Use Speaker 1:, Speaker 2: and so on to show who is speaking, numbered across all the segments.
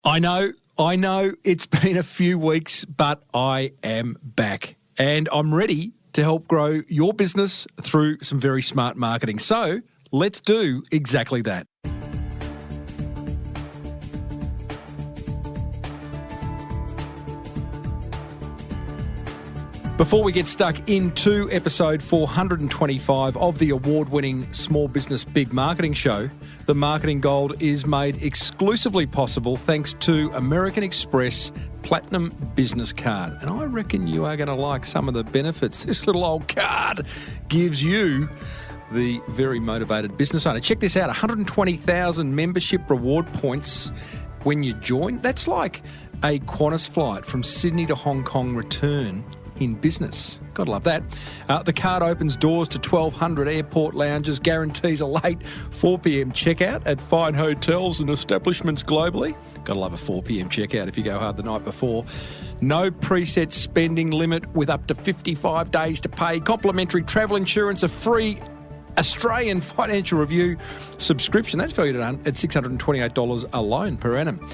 Speaker 1: I know it's been a few weeks, but I am back and I'm ready to help grow your business through some very smart marketing. So let's do exactly that. Before we get stuck into episode 425 of the award-winning Small Business Big Marketing Show, the Marketing Gold is made exclusively possible thanks to American Express Platinum Business Card. And I reckon you are going to like some of the benefits this little old card gives you, the very motivated business owner. Check this out, 120,000 membership reward points when you join. That's like a Qantas flight from Sydney to Hong Kong return in business. Gotta love that. The card opens doors to 1,200 airport lounges, guarantees a late 4 p.m. checkout at fine hotels and establishments globally. Gotta love a 4 p.m. checkout if you go hard the night before. No preset spending limit with up to 55 days to pay. Complimentary travel insurance, a free Australian Financial Review subscription. That's valued at $628 alone per annum.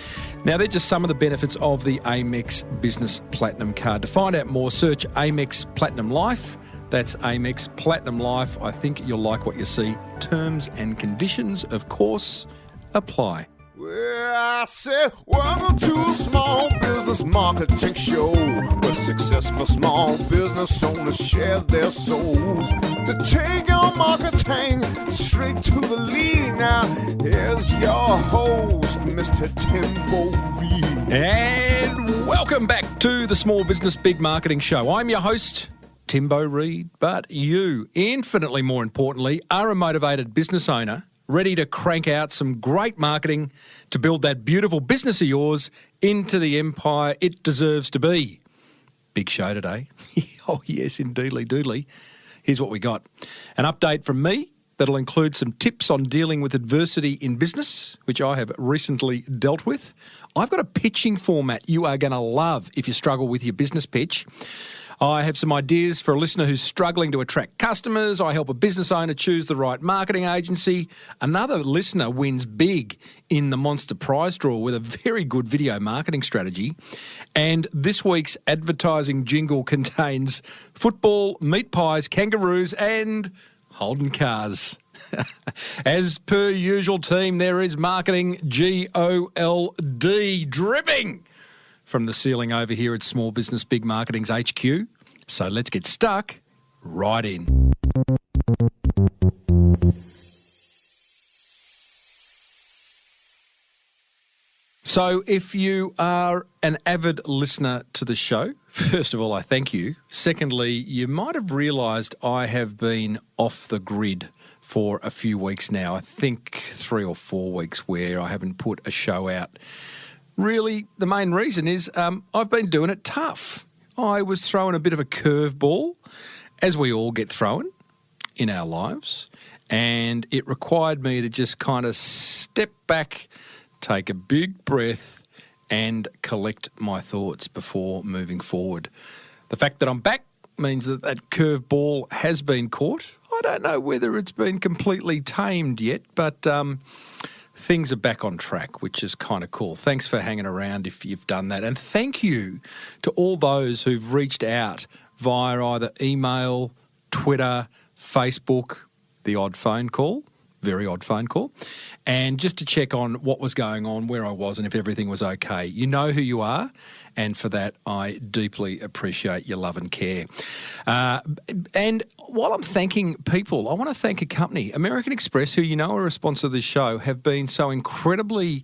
Speaker 1: Now, they're just some of the benefits of the Amex Business Platinum Card. To find out more, search Amex Platinum Life. That's Amex Platinum Life. I think you'll like what you see. Terms and conditions, of course, apply.
Speaker 2: Well, I said, welcome to a small business marketing show where successful small business owners share their souls to take your marketing straight to the lead. Now, here's your host, Mr. Timbo Reid.
Speaker 1: And welcome back to the Small Business Big Marketing Show. I'm your host, Timbo Reid, but you, infinitely more importantly, are a motivated business owner ready to crank out some great marketing to build that beautiful business of yours into the empire it deserves to be. Big show today. Oh, yes, indeedly doodly. Here's what we got. An update from me that'll include some tips on dealing with adversity in business, which I have recently dealt with. I've got a pitching format you are going to love if you struggle with your business pitch. I have some ideas for a listener who's struggling to attract customers. I help a business owner choose the right marketing agency. Another listener wins big in the Monster Prize Draw with a very good video marketing strategy. And this week's advertising jingle contains football, meat pies, kangaroos, and Holden cars. As per usual, team, there is marketing G.O.L.D dripping from the ceiling over here at Small Business Big Marketing's HQ. So let's get stuck right in. So if you are an avid listener to the show, first of all, I thank you. Secondly, you might have realised I have been off the grid for a few weeks now. I think 3 or 4 weeks where I haven't put a show out. Really, the main reason is I've been doing it tough. I was throwing a bit of a curveball, as we all get thrown in our lives, and it required me to just kind of step back, take a big breath, and collect my thoughts before moving forward. The fact that I'm back means that that curveball has been caught. I don't know whether it's been completely tamed yet, but things are back on track, which is kind of cool. Thanks for hanging around if you've done that. And thank you to all those who've reached out via either email, Twitter, Facebook, the odd phone call, very odd phone call, and just to check on what was going on, where I was, and if everything was okay. You know who you are, and for that, I deeply appreciate your love and care. And while I'm thanking people, I want to thank a company, American Express, who you know are a sponsor of this show, have been so incredibly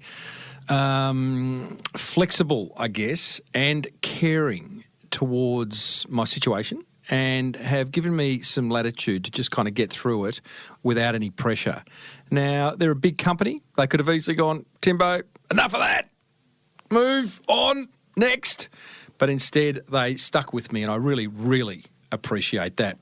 Speaker 1: flexible, I guess, and caring towards my situation, and have given me some latitude to just kind of get through it without any pressure. Now, they're a big company. They could have easily gone, Timbo, enough of that. Move on, next. But instead, they stuck with me, and I really, really appreciate that.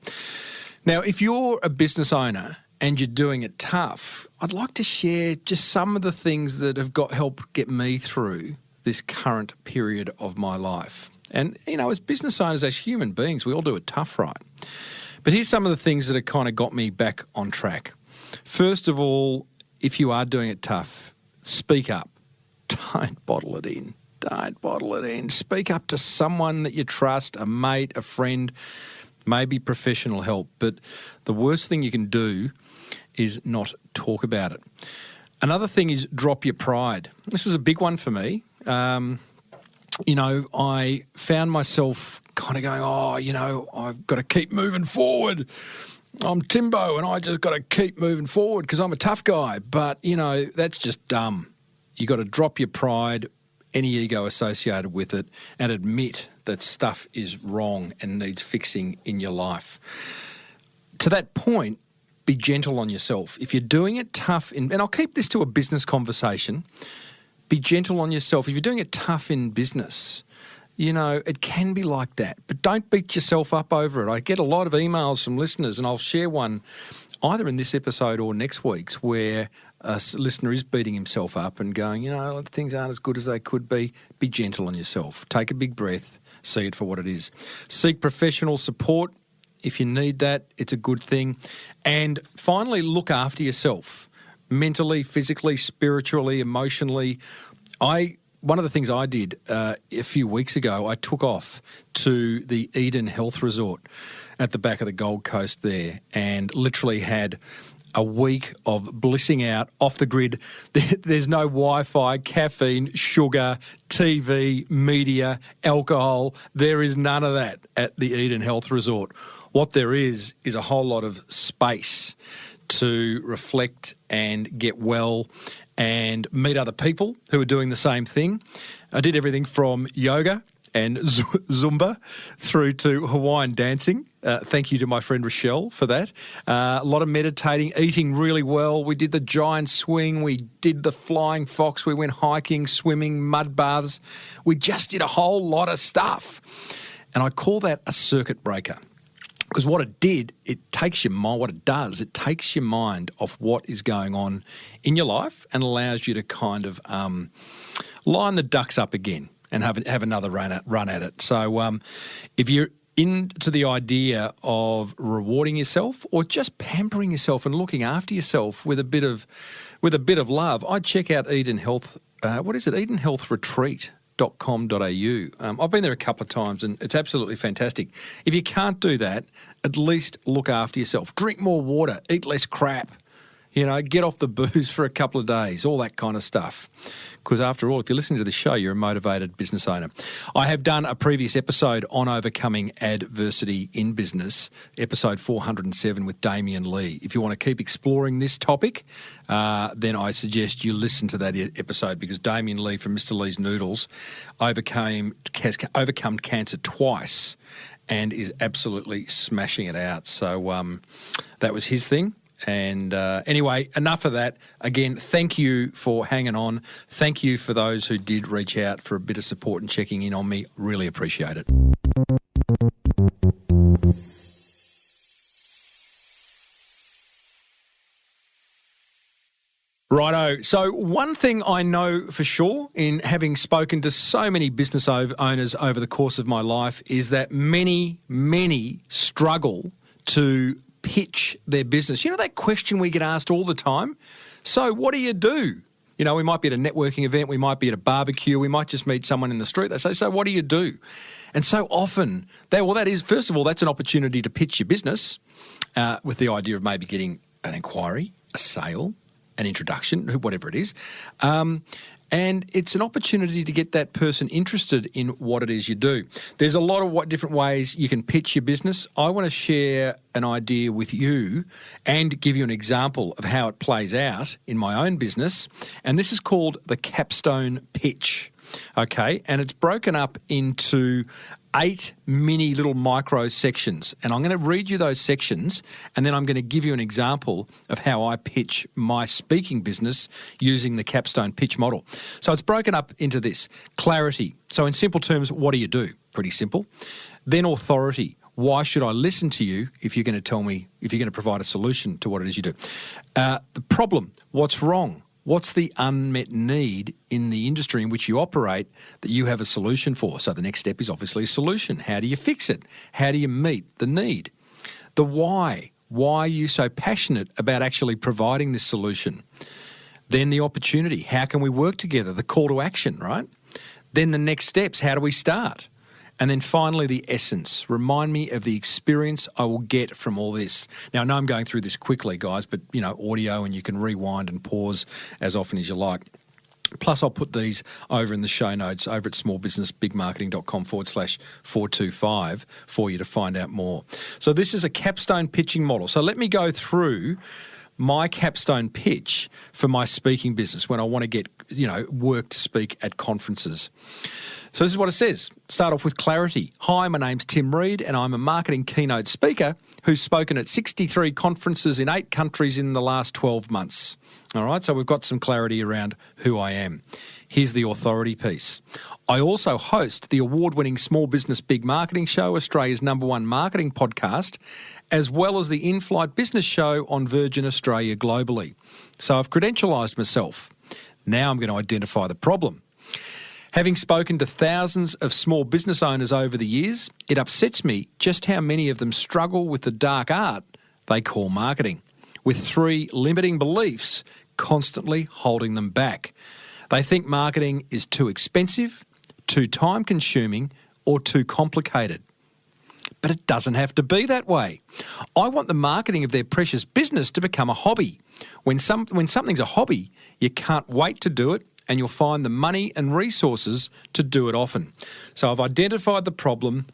Speaker 1: Now, if you're a business owner and you're doing it tough, I'd like to share just some of the things that have helped get me through this current period of my life. And, you know, as business owners, as human beings, we all do it tough, right? But here's some of the things that have kind of got me back on track. First of all, if you are doing it tough, speak up. don't bottle it in. Don't bottle it in. Speak up to someone that you trust, a mate, a friend, maybe professional help. But the worst thing you can do is not talk about it. Another thing is drop your pride. This was a big one for me. I found myself kind of going, I've got to keep moving forward. I'm Timbo and I just got to keep moving forward because I'm a tough guy. But, that's just dumb. You got to drop your pride, any ego associated with it, and admit that stuff is wrong and needs fixing in your life. To that point, be gentle on yourself. If you're doing it tough, and I'll keep this to a business conversation, be gentle on yourself. If you're doing it tough in business, it can be like that. But don't beat yourself up over it. I get a lot of emails from listeners, and I'll share one either in this episode or next week's where a listener is beating himself up and going, things aren't as good as they could be. Be gentle on yourself. Take a big breath. See it for what it is. Seek professional support. If you need that, it's a good thing. And finally, look after yourself mentally, physically, spiritually, emotionally. One of the things I did a few weeks ago, I took off to the Eden Health Resort at the back of the Gold Coast there and literally had a week of blissing out off the grid. There's no Wi-Fi, caffeine, sugar, TV, media, alcohol. There is none of that at the Eden Health Resort. What there is a whole lot of space to reflect and get well and meet other people who are doing the same thing. I did everything from yoga and Zumba through to Hawaiian dancing. Thank you to my friend Rochelle for that. A lot of meditating, eating really well. We did the giant swing. We did the flying fox. We went hiking, swimming, mud baths. We just did a whole lot of stuff. And I call that a circuit breaker. Because what it did, it takes your mind off what is going on in your life and allows you to kind of line the ducks up again and have another run at it. So if you're into the idea of rewarding yourself or just pampering yourself and looking after yourself with a bit of love, I'd check out Eden Health. Eden Health Retreat. .com.au. I've been there a couple of times and it's absolutely fantastic. If you can't do that, at least look after yourself. Drink more water, eat less crap, get off the booze for a couple of days, all that kind of stuff. Because after all, if you're listening to the show, you're a motivated business owner. I have done a previous episode on overcoming adversity in business, episode 407 with Damien Lee. If you want to keep exploring this topic, then I suggest you listen to that episode because Damien Lee from Mr. Lee's Noodles has overcome cancer twice and is absolutely smashing it out. So that was his thing. And anyway, enough of that. Again, thank you for hanging on. Thank you for those who did reach out for a bit of support and checking in on me. Really appreciate it. Righto. So one thing I know for sure in having spoken to so many business owners over the course of my life is that many, many struggle to pitch their business. That question we get asked all the time. So what do you do? We might be at a networking event. We might be at a barbecue. We might just meet someone in the street. They say, so what do you do? And so often, that is, first of all, that's an opportunity to pitch your business with the idea of maybe getting an inquiry, a sale, an introduction, whatever it is. And it's an opportunity to get that person interested in what it is you do. There's a lot of different ways you can pitch your business. I want to share an idea with you and give you an example of how it plays out in my own business. And this is called the capstone pitch. Okay, and it's broken up into 8 mini little micro sections. And I'm going to read you those sections and then I'm going to give you an example of how I pitch my speaking business using the capstone pitch model. So it's broken up into this. Clarity. So in simple terms, what do you do? Pretty simple. Then authority. Why should I listen to you if you're going to tell me, if you're going to provide a solution to what it is you do? The problem. What's wrong? What's the unmet need in the industry in which you operate that you have a solution for? So the next step is obviously a solution. How do you fix it? How do you meet the need? The why. Why are you so passionate about actually providing this solution? Then the opportunity. How can we work together? The call to action, right? Then the next steps. How do we start? And then finally, the essence. Remind me of the experience I will get from all this. Now, I know I'm going through this quickly, guys, but, audio, and you can rewind and pause as often as you like. Plus, I'll put these over in the show notes over at smallbusinessbigmarketing.com/425 for you to find out more. So this is a capstone pitching model. So let me go through my capstone pitch for my speaking business when I want to get, work to speak at conferences. So this is what it says. Start off with clarity. Hi, my name's Tim Reid, and I'm a marketing keynote speaker who's spoken at 63 conferences in 8 countries in the last 12 months. All right, so we've got some clarity around who I am. Here's the authority piece. I also host the award-winning Small Business Big Marketing Show, Australia's #1 marketing podcast, as well as the In-Flight Business Show on Virgin Australia globally. So I've credentialised myself. Now I'm going to identify the problem. Having spoken to thousands of small business owners over the years, it upsets me just how many of them struggle with the dark art they call marketing, with 3 limiting beliefs constantly holding them back. They think marketing is too expensive, too time-consuming, or too complicated. But it doesn't have to be that way. I want the marketing of their precious business to become a hobby. When something's a hobby, you can't wait to do it, and you'll find the money and resources to do it often. So I've identified the problem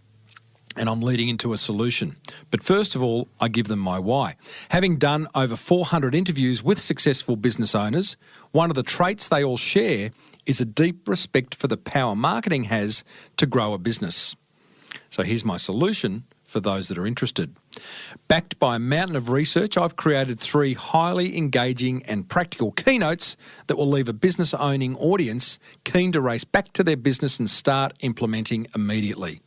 Speaker 1: and I'm leading into a solution. But first of all, I give them my why. Having done over 400 interviews with successful business owners, one of the traits they all share is a deep respect for the power marketing has to grow a business. So here's my solution for those that are interested. Backed by a mountain of research, I've created 3 highly engaging and practical keynotes that will leave a business-owning audience keen to race back to their business and start implementing immediately.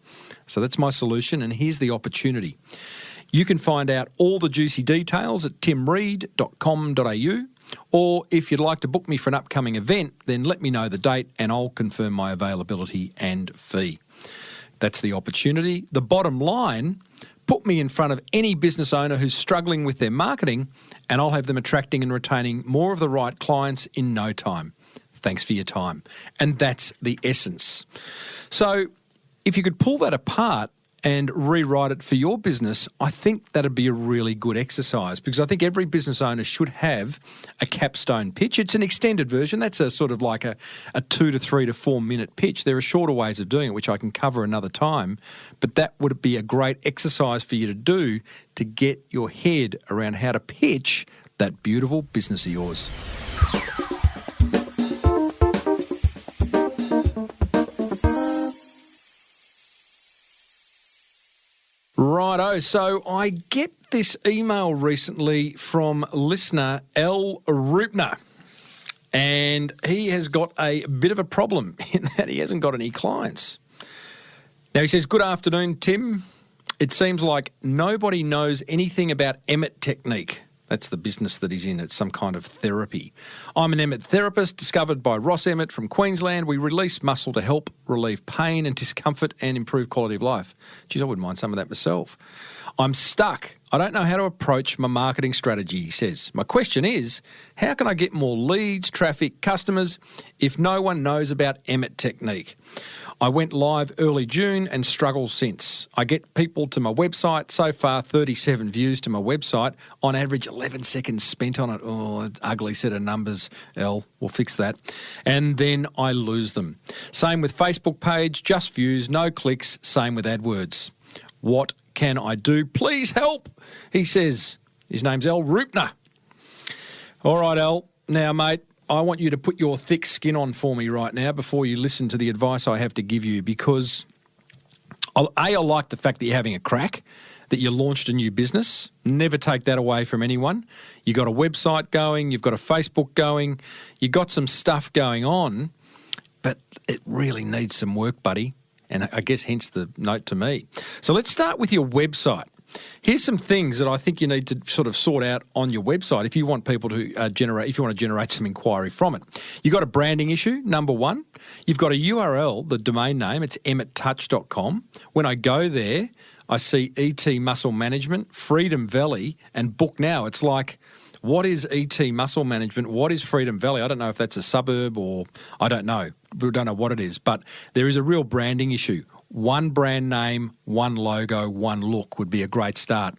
Speaker 1: So that's my solution, and here's the opportunity. You can find out all the juicy details at timreid.com.au, or if you'd like to book me for an upcoming event, then let me know the date and I'll confirm my availability and fee. That's the opportunity. The bottom line, put me in front of any business owner who's struggling with their marketing, and I'll have them attracting and retaining more of the right clients in no time. Thanks for your time. And that's the essence. So if you could pull that apart and rewrite it for your business, I think that'd be a really good exercise, because I think every business owner should have a capstone pitch. It's an extended version. That's a sort of like a 2 to 3 to 4 minute pitch. There are shorter ways of doing it, which I can cover another time, but that would be a great exercise for you to do to get your head around how to pitch that beautiful business of yours. Righto, so I get this email recently from listener L. Rupner, and he has got a bit of a problem in that he hasn't got any clients. Now he says, "Good afternoon, Tim. It seems like nobody knows anything about Emmett technique." That's the business that he's in. It's some kind of therapy. "I'm an Emmett therapist discovered by Ross Emmett from Queensland. We release muscle to help relieve pain and discomfort and improve quality of life." Geez, I wouldn't mind some of that myself. "I'm stuck. I don't know how to approach my marketing strategy," he says. "My question is, how can I get more leads, traffic, customers if no one knows about Emmett technique? I went live early June and struggle since. I get people to my website. So far, 37 views to my website. On average, 11 seconds spent on it." Oh, an ugly set of numbers, L. We'll fix that. "And then I lose them. Same with Facebook page, just views, no clicks. Same with AdWords. What can I do? Please help," he says. His name's L. Rupner. All right, L. Now, mate, I want you to put your thick skin on for me right now before you listen to the advice I have to give you, because I like the fact that you're having a crack, that you launched a new business. Never take that away from anyone. You got a website going, you've got a Facebook going, you got some stuff going on, but it really needs some work, buddy. And I guess hence the note to me. So let's start with your website. Here's some things that I think you need to sort of sort out on your website if you want people to if you want to generate some inquiry from it. You've got a branding issue, number one. You've got a URL, the domain name, it's emmettouch.com. When I go there, I see ET Muscle Management, Freedom Valley, and Book Now. It's like, What is ET Muscle Management? What is Freedom Valley? I don't know if that's a suburb or I don't know. We don't know what it is, but there is a real branding issue. One brand name, one logo, one look would be a great start.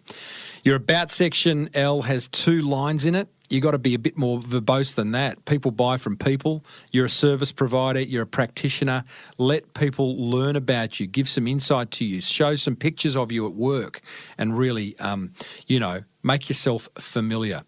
Speaker 1: Your About section, L, has 2 lines in it. You've got to be a bit more verbose than that. People buy from people. You're a service provider. You're a practitioner. Let people learn about you. Give some insight to you. Show some pictures of you at work and really, make yourself familiar.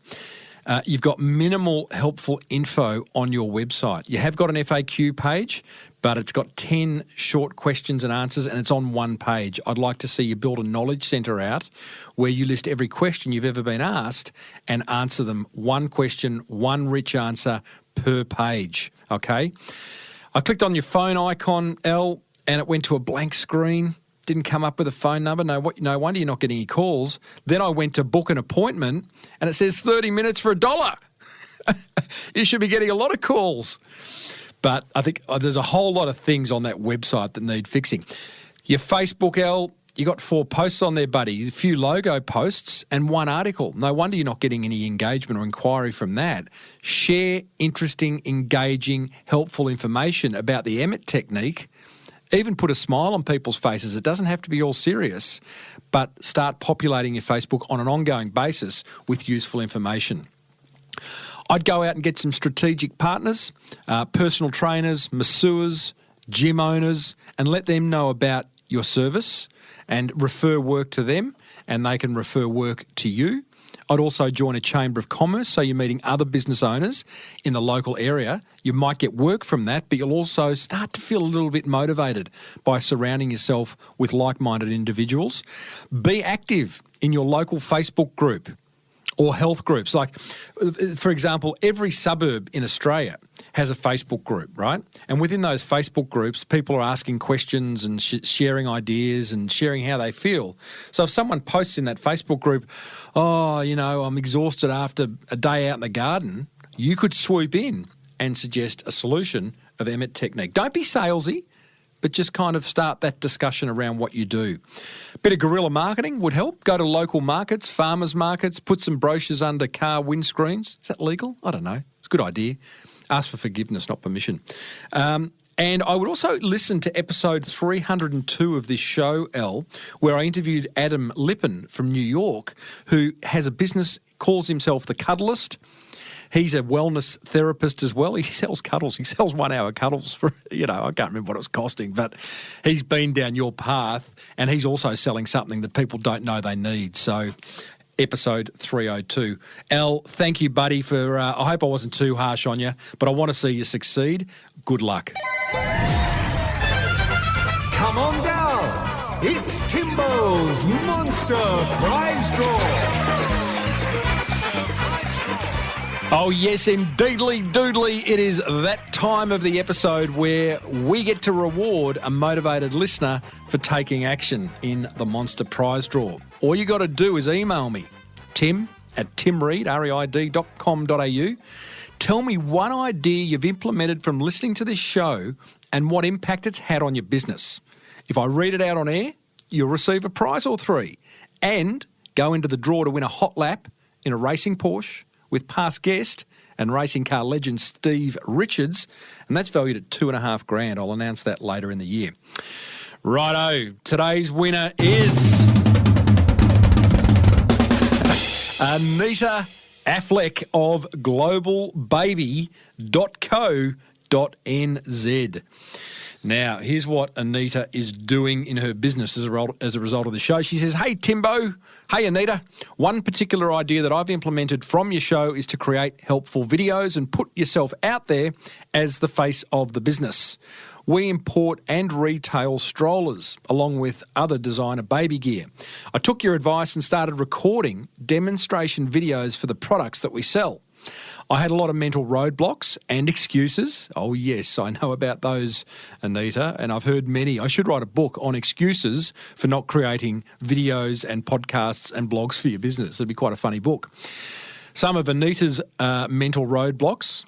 Speaker 1: You've got minimal helpful info on your website. You have got an FAQ page, but it's got 10 short questions and answers and it's on one page. I'd like to see you build a knowledge centre out where you list every question you've ever been asked and answer them. One question, one rich answer per page, okay? I clicked on your phone icon, L, and it went to a blank screen. Didn't come up with a phone number. No wonder you're not getting any calls. Then I went to book an appointment and it says 30 minutes for $1. You should be getting a lot of calls. But I think there's a whole lot of things on that website that need fixing. Your Facebook, L, you got 4 posts on there, buddy. A few logo posts and 1 article. No wonder you're not getting any engagement or inquiry from that. Share interesting, engaging, helpful information about the Emmett technique. Even put a smile on people's faces. It doesn't have to be all serious, but start populating your Facebook on an ongoing basis with useful information. I'd go out and get some strategic partners, personal trainers, masseurs, gym owners, and let them know about your service and refer work to them, and they can refer work to you. I'd also join a chamber of commerce, so you're meeting other business owners in the local area. You might get work from that, but you'll also start to feel a little bit motivated by surrounding yourself with like-minded individuals. Be active in your local Facebook group or health groups. Like, for example, every suburb in Australia has a Facebook group, right? And within those Facebook groups, people are asking questions and sharing ideas and sharing how they feel. So if someone posts in that Facebook group, I'm exhausted after a day out in the garden, you could swoop in and suggest a solution of Emmett technique. Don't be salesy, but just kind of start that discussion around what you do. Bit of guerrilla marketing would help. Go to local markets, farmers markets, put some brochures under car windscreens. Is that legal? I don't know. It's a good idea. Ask for forgiveness, not permission. And I would also listen to episode 302 of this show, L, where I interviewed Adam Lippin from New York, who has a business, calls himself The Cuddlist. He's a wellness therapist as well. He sells cuddles. He sells 1 hour cuddles for, I can't remember what it was costing, but he's been down your path and he's also selling something that people don't know they need. So episode 302. Al, thank you, buddy, for, I hope I wasn't too harsh on you, but I want to see you succeed. Good luck.
Speaker 3: Come on down. It's Timbo's Monster Prize Draw.
Speaker 1: Oh, yes, indeedly doodly. It is that time of the episode where we get to reward a motivated listener for taking action in the Monster Prize Draw. All you got to do is email me, tim@timreid.com.au. Tell me one idea you've implemented from listening to this show and what impact it's had on your business. If I read it out on air, you'll receive a prize or 3 and go into the draw to win a hot lap in a racing Porsche with past guest and racing car legend Steve Richards, and that's valued at $2,500. I'll announce that later in the year. Righto, today's winner is Anita Affleck of globalbaby.co.nz. Now, here's what Anita is doing in her business as a result of the show. She says, "Hey, Timbo. Hey, Anita. One particular idea that I've implemented from your show is to create helpful videos and put yourself out there as the face of the business. We import and retail strollers along with other designer baby gear. I took your advice and started recording demonstration videos for the products that we sell. I had a lot of mental roadblocks and excuses. Oh, yes, I know about those, Anita, and I've heard many. I should write a book on excuses for not creating videos and podcasts and blogs for your business. It'd be quite a funny book. Some of Anita's mental roadblocks.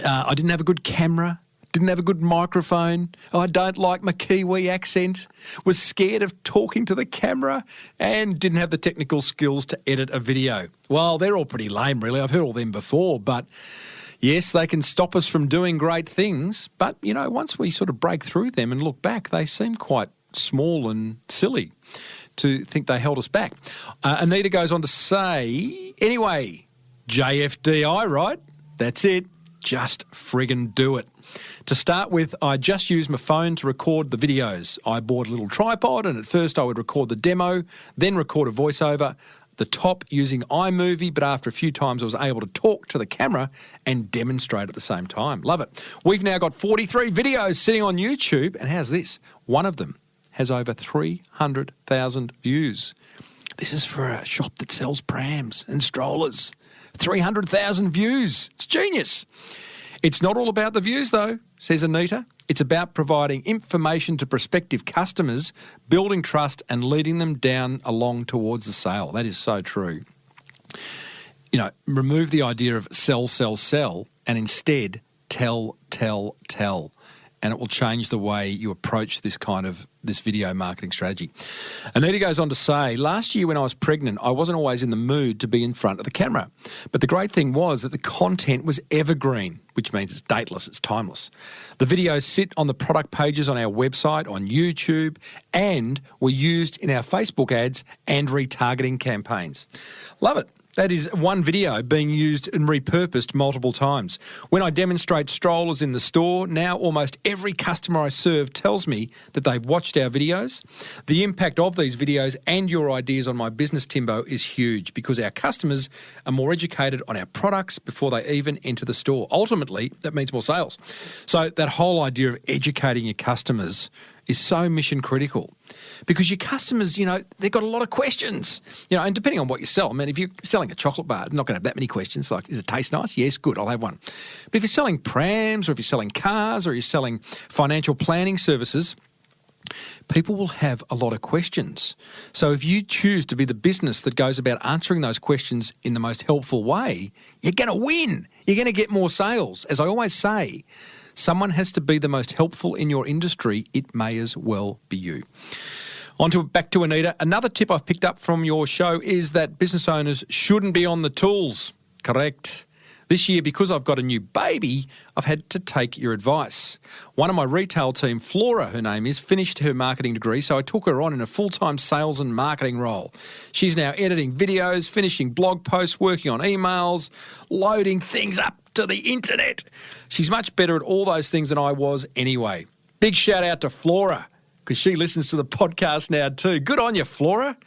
Speaker 1: I didn't have a good camera didn't have a good microphone, I don't like my Kiwi accent, was scared of talking to the camera, and didn't have the technical skills to edit a video. Well, they're all pretty lame, really. I've heard all them before, but yes, they can stop us from doing great things. But, you know, once we sort of break through them and look back, they seem quite small and silly to think they held us back. Anita goes on to say, anyway, JFDI, right? That's it. Just friggin' do it. To start with, I just used my phone to record the videos. I bought a little tripod, and at first I would record the demo, then record a voiceover, the top using iMovie, but after a few times I was able to talk to the camera and demonstrate at the same time. Love it. We've now got 43 videos sitting on YouTube, and how's this? One of them has over 300,000 views. This is for a shop that sells prams and strollers. 300,000 views. It's genius. It's not all about the views, though, says Anita. It's about providing information to prospective customers, building trust and leading them down along towards the sale. That is so true. You know, remove the idea of sell, sell, sell, and instead tell, tell, tell. And it will change the way you approach this video marketing strategy. Anita goes on to say, last year when I was pregnant, I wasn't always in the mood to be in front of the camera. But the great thing was that the content was evergreen, which means it's dateless, it's timeless. The videos sit on the product pages on our website, on YouTube, and were used in our Facebook ads and retargeting campaigns. Love it. That is one video being used and repurposed multiple times. When I demonstrate strollers in the store, now almost every customer I serve tells me that they've watched our videos. The impact of these videos and your ideas on my business, Timbo, is huge because our customers are more educated on our products before they even enter the store. Ultimately, that means more sales. So that whole idea of educating your customers is so mission critical because your customers, you know, they've got a lot of questions, you know, and depending on what you sell, I mean, if you're selling a chocolate bar, you're not going to have that many questions like, does it taste nice? Yes, good, I'll have one. But if you're selling prams or if you're selling cars or you're selling financial planning services, people will have a lot of questions. So if you choose to be the business that goes about answering those questions in the most helpful way, you're going to win. You're going to get more sales. As I always say, someone has to be the most helpful in your industry. It may as well be you. Back to Anita. Another tip I've picked up from your show is that business owners shouldn't be on the tools. Correct. This year, because I've got a new baby, I've had to take your advice. One of my retail team, Flora, her name is, finished her marketing degree, so I took her on in a full-time sales and marketing role. She's now editing videos, finishing blog posts, working on emails, loading things up to the internet. She's much better at all those things than I was anyway. Big shout out to Flora, because she listens to the podcast now too. Good on you, Flora.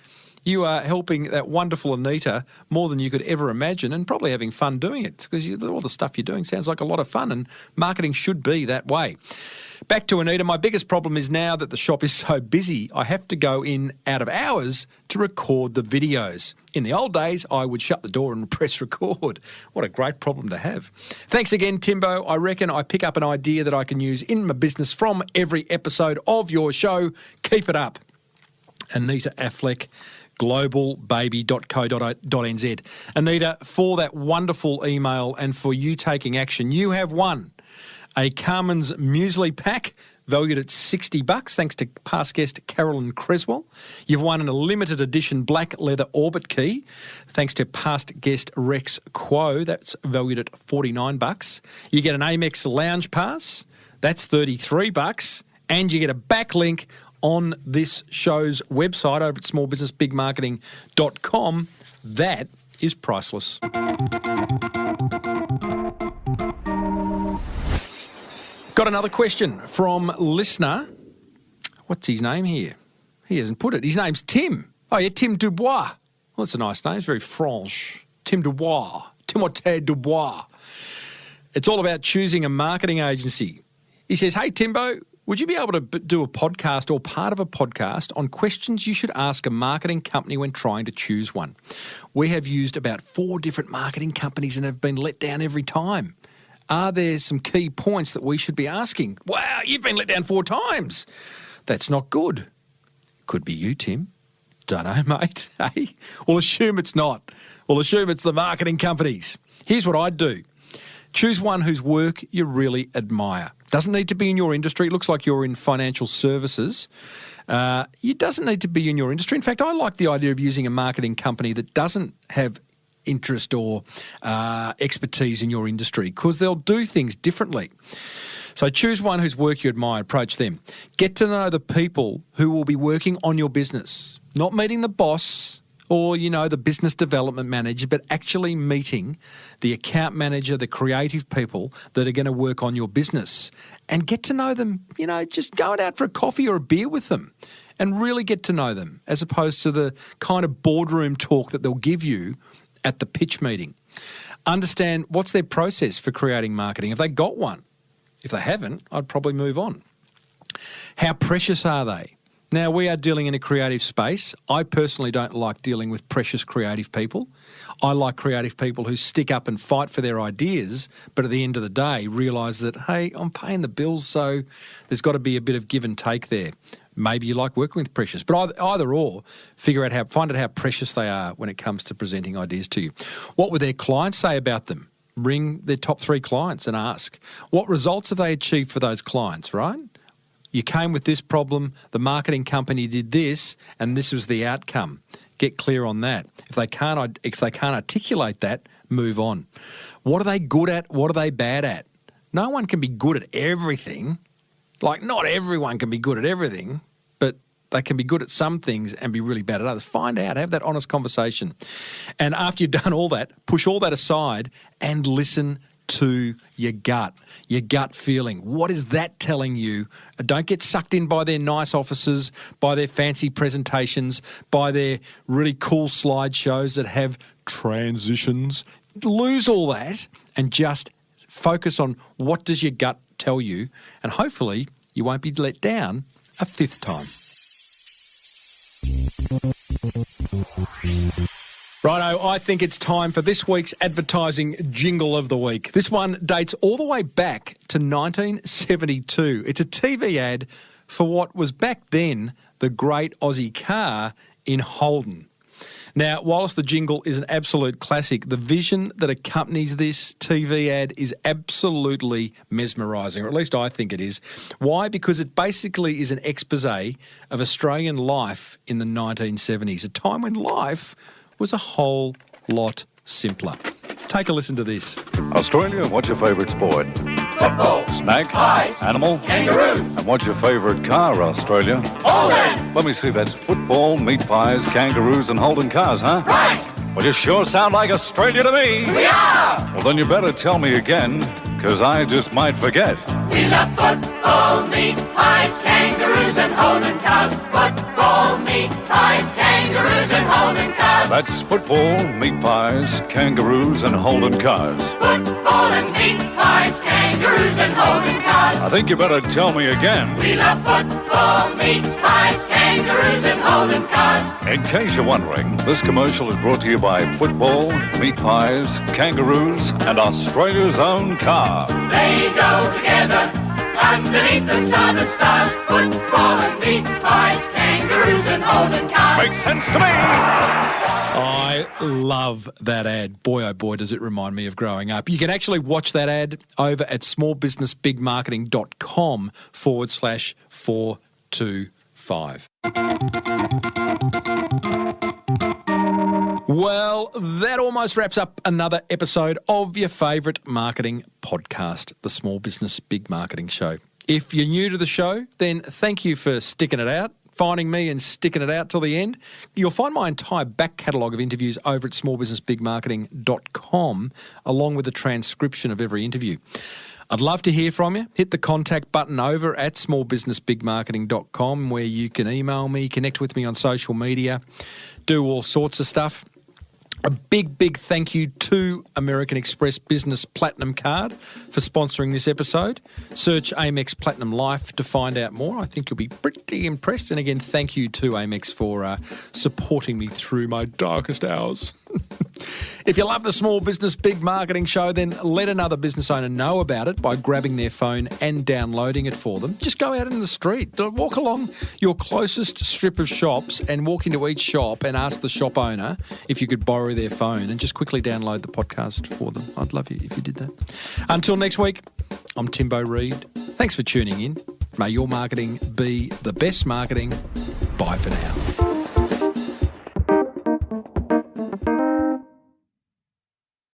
Speaker 1: You are helping that wonderful Anita more than you could ever imagine and probably having fun doing it because all the stuff you're doing sounds like a lot of fun and marketing should be that way. Back to Anita, my biggest problem is now that the shop is so busy, I have to go in out of hours to record the videos. In the old days, I would shut the door and press record. What a great problem to have. Thanks again, Timbo. I reckon I pick up an idea that I can use in my business from every episode of your show. Keep it up. Anita Affleck, globalbaby.co.nz. Anita, for that wonderful email and for you taking action, you have won a Carmen's Muesli Pack valued at $60 thanks to past guest Carolyn Creswell. You've won a limited edition black leather orbit key thanks to past guest Rex Quo. That's valued at $49. You get an Amex lounge pass. That's $33. And you get a backlink on this show's website over at smallbusinessbigmarketing.com. That is priceless. Got another question from listener. What's his name here? He hasn't put it. His name's Tim. Oh, yeah, Tim Dubois. Well, that's a nice name. It's very French. Tim Dubois. Timothée Dubois. It's all about choosing a marketing agency. He says, hey, Timbo, would you be able to do a podcast or part of a podcast on questions you should ask a marketing company when trying to choose one? We have used about 4 different marketing companies and have been let down every time. Are there some key points that we should be asking? Wow, you've been let down 4 times. That's not good. Could be you, Tim. Don't know, mate. Hey, we'll assume it's not. We'll assume it's the marketing companies. Here's what I'd do. Choose one whose work you really admire. Doesn't need to be in your industry. It looks like you're in financial services. It doesn't need to be in your industry. In fact, I like the idea of using a marketing company that doesn't have interest or expertise in your industry, because they'll do things differently. So choose one whose work you admire, approach them. Get to know the people who will be working on your business, not meeting the boss or, the business development manager, but actually meeting the account manager, the creative people that are going to work on your business, and get to know them, just going out for a coffee or a beer with them and really get to know them, as opposed to the kind of boardroom talk that they'll give you at the pitch meeting. Understand what's their process for creating marketing. Have they got one? If they haven't, I'd probably move on. How precious are they? Now, we are dealing in a creative space. I personally don't like dealing with precious creative people. I like creative people who stick up and fight for their ideas, but at the end of the day realise that, hey, I'm paying the bills, so there's got to be a bit of give and take there. Maybe you like working with precious, but either or, find out how precious they are when it comes to presenting ideas to you. What would their clients say about them? Ring their top 3 clients and ask, what results have they achieved for those clients, right? You came with this problem, the marketing company did this, and this was the outcome. Get clear on that. If they can't articulate that, move on. What are they good at? What are they bad at? No one can be good at everything. Like, not everyone can be good at everything, but they can be good at some things and be really bad at others. Find out, have that honest conversation. And after you've done all that, push all that aside and listen to your gut feeling. What is that telling you? Don't get sucked in by their nice offices, by their fancy presentations, by their really cool slideshows that have transitions. Lose all that and just focus on what does your gut tell you, and hopefully you won't be let down a 5th time. Righto, I think it's time for this week's advertising jingle of the week. This one dates all the way back to 1972. It's a TV ad for what was back then the great Aussie car in Holden. Now, whilst the jingle is an absolute classic, the vision that accompanies this TV ad is absolutely mesmerising, or at least I think it is. Why? Because it basically is an expose of Australian life in the 1970s, a time when life was a whole lot simpler. Take a listen to this.
Speaker 4: Australia, what's your favourite sport?
Speaker 5: Football.
Speaker 4: Snack?
Speaker 5: Ice.
Speaker 4: Animal?
Speaker 5: Kangaroos.
Speaker 4: And what's your favourite car, Australia?
Speaker 5: Holden.
Speaker 4: Let me see, that's football, meat pies, kangaroos and Holden cars, huh?
Speaker 5: Right.
Speaker 4: Well, you sure sound like Australia to me.
Speaker 5: We are.
Speaker 4: Well, then you better tell me again, because I just might forget.
Speaker 5: We love football, meat pies, kangaroos and Holden cars. Football, meat pies, kangaroos and Holden cars.
Speaker 4: That's football, meat pies, kangaroos and Holden cars.
Speaker 5: Football and meat pies, kangaroos and Holden cars.
Speaker 4: I think you better tell me again.
Speaker 5: We love football, meat pies, kangaroos and Holden cars.
Speaker 4: In case you're wondering, this commercial is brought to you by football, meat pies, kangaroos, and Australia's own car.
Speaker 5: They go together underneath the southern stars. Football and meat pies, kangaroos and Holden cars.
Speaker 4: Makes sense to me!
Speaker 1: I love that ad. Boy, oh boy, does it remind me of growing up. You can actually watch that ad over at smallbusinessbigmarketing.com/425. Well, that almost wraps up another episode of your favourite marketing podcast, the Small Business Big Marketing Show. If you're new to the show, then thank you for sticking it out, finding me and sticking it out till the end. You'll find my entire back catalogue of interviews over at smallbusinessbigmarketing.com, along with a transcription of every interview. I'd love to hear from you. Hit the contact button over at smallbusinessbigmarketing.com, where you can email me, connect with me on social media, do all sorts of stuff. A big, big thank you to American Express Business Platinum Card for sponsoring this episode. Search Amex Platinum Life to find out more. I think you'll be pretty impressed. And again, thank you to Amex for supporting me through my darkest hours. If you love the Small Business Big Marketing Show, then let another business owner know about it by grabbing their phone and downloading it for them. Just go out in the street, walk along your closest strip of shops and walk into each shop and ask the shop owner if you could borrow their phone and just quickly download the podcast for them. I'd love you if you did that. Until next week, I'm Timbo Reid. Thanks for tuning in. May your marketing be the best marketing. Bye for now.